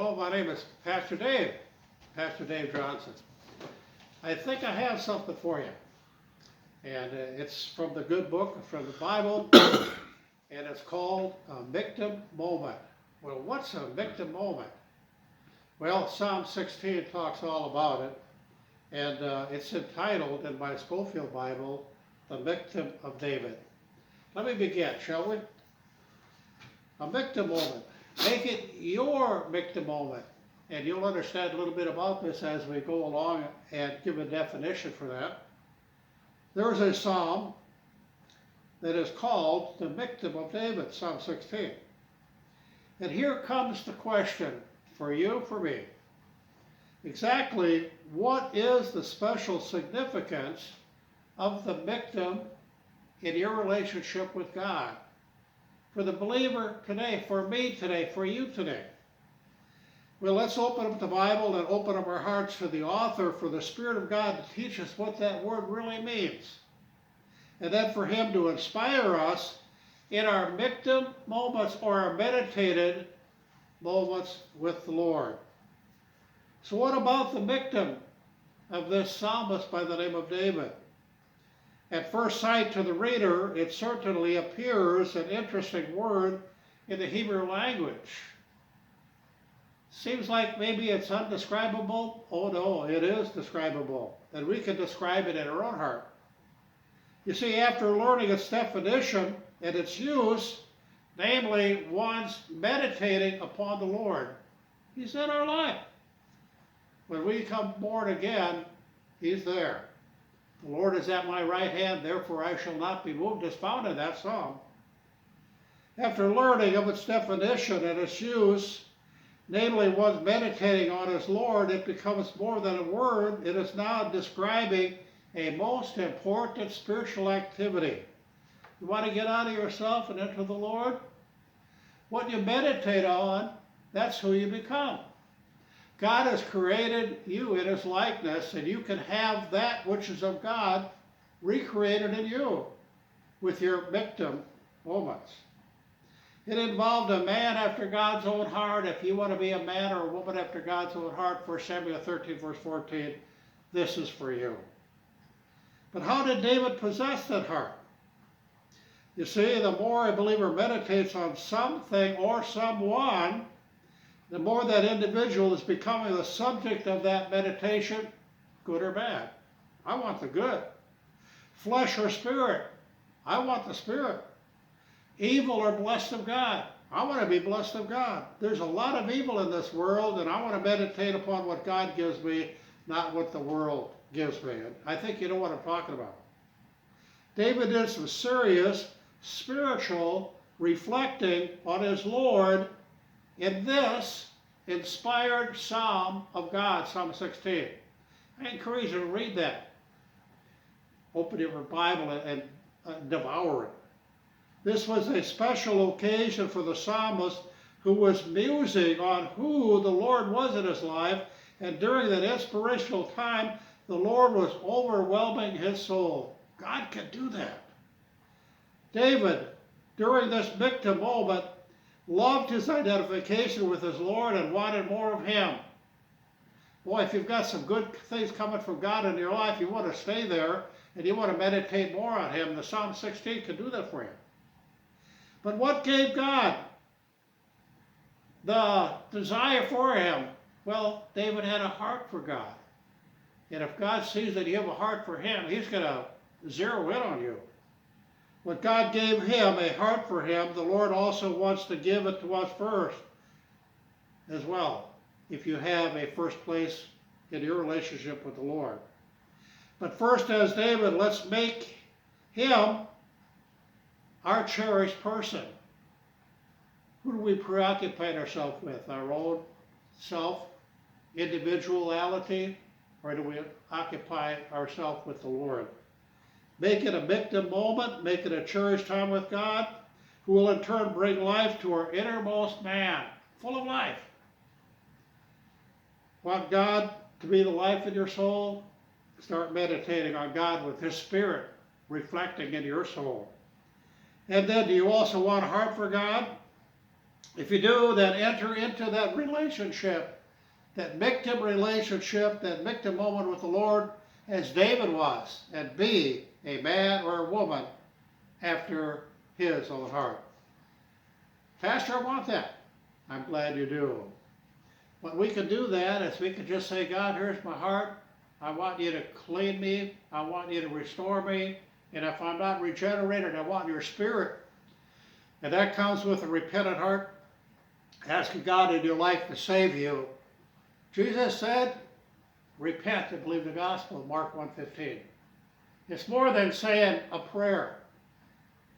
Hello, my name is Pastor Dave Johnson. I think I have something for you. And it's from the good book, from the Bible, and it's called a Michtam moment. Well, what's a Michtam moment? Well, Psalm 16 talks all about it, and it's entitled in my Schofield Bible, the Michtam of David. Let me begin, shall we? A Michtam moment. Make it your Michtam moment. And you'll understand a little bit about this as we go along and give a definition for that. There is a psalm that is called the Michtam of David, Psalm 16. And here comes the question for you, for me. Exactly what is the special significance of the Michtam in your relationship with God? For the believer today, for me today, for you today. Well, let's open up the Bible and open up our hearts to the author, for the Spirit of God to teach us what that word really means. And then for Him to inspire us in our Michtam moments or our meditated moments with the Lord. So what about the Michtam of this psalmist by the name of David? At first sight to the reader, it certainly appears an interesting word in the Hebrew language. Seems like maybe it's undescribable. Oh no, it is describable. And we can describe it in our own heart. You see, after learning its definition and its use, namely one's meditating upon the Lord, He's in our life. When we come born again, He's there. The Lord is at my right hand, therefore I shall not be moved, is found in that psalm. After learning of its definition and its use, namely one's meditating on His Lord, it becomes more than a word. It is now describing a most important spiritual activity. You want to get out of yourself and into the Lord? What you meditate on, that's who you become. God has created you in His likeness, and you can have that which is of God recreated in you with your Michtam moments. It involved a man after God's own heart. If you want to be a man or a woman after God's own heart, 1 Samuel 13, verse 14, this is for you. But how did David possess that heart? You see, the more a believer meditates on something or someone, the more that individual is becoming the subject of that meditation, good or bad. I want the good. Flesh or spirit, I want the spirit. Evil or blessed of God, I want to be blessed of God. There's a lot of evil in this world, and I want to meditate upon what God gives me, not what the world gives me. And I think you know what I'm talking about. David did some serious spiritual reflecting on his Lord in this inspired psalm of God, Psalm 16. I encourage you to read that. Open your Bible and devour it. This was a special occasion for the psalmist who was musing on who the Lord was in his life, and during that inspirational time, the Lord was overwhelming his soul. God can do that. David, during this Michtam moment, loved his identification with his Lord and wanted more of Him. Boy, if you've got some good things coming from God in your life, you want to stay there and you want to meditate more on Him. The Psalm 16 can do that for you. But what gave God the desire for Him? Well, David had a heart for God. And if God sees that you have a heart for Him, He's going to zero in on you. When God gave him a heart for Him, the Lord also wants to give it to us first as well, if you have a first place in your relationship with the Lord. But first, as David, let's make Him our cherished person. Who do we preoccupy ourselves with? Our own self, individuality, or do we occupy ourselves with the Lord? Make it a Michtam moment, make it a cherished time with God, who will in turn bring life to our innermost man, full of life. Want God to be the life in your soul? Start meditating on God with His Spirit reflecting in your soul. And then, do you also want a heart for God? If you do, then enter into that relationship, that Michtam relationship, that Michtam moment with the Lord, as David was, and be a man or a woman after his own heart. Pastor, I want that. I'm glad you do. When we can do that, is we can just say, God, here's my heart. I want you to clean me. I want you to restore me. And if I'm not regenerated, I want your spirit. And that comes with a repentant heart, asking God in your life to save you. Jesus said, repent and believe the gospel, Mark 1:15. It's more than saying a prayer.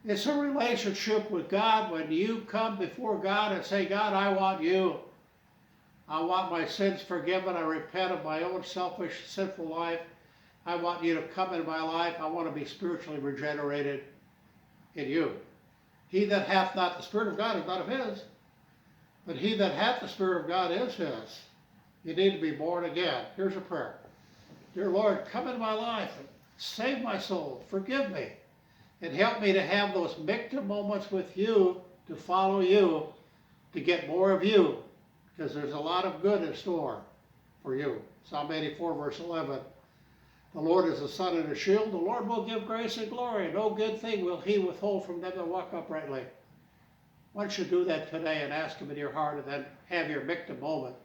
It's a relationship with God when you come before God and say, God, I want you. I want my sins forgiven. I repent of my own selfish, sinful life. I want you to come into my life. I want to be spiritually regenerated in you. He that hath not the Spirit of God is not of his, but he that hath the Spirit of God is his. You need to be born again. Here's a prayer. Dear Lord, come into my life and save my soul. Forgive me. And help me to have those Michtam moments with you, to follow you, to get more of you, because there's a lot of good in store for you. Psalm 84, verse 11. The Lord is a sun and a shield. The Lord will give grace and glory. No good thing will he withhold from them that walk uprightly. Why don't you do that today and ask him in your heart and then have your Michtam moment?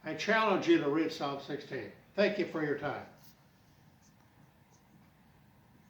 I challenge you to read Psalm 16. Thank you for your time.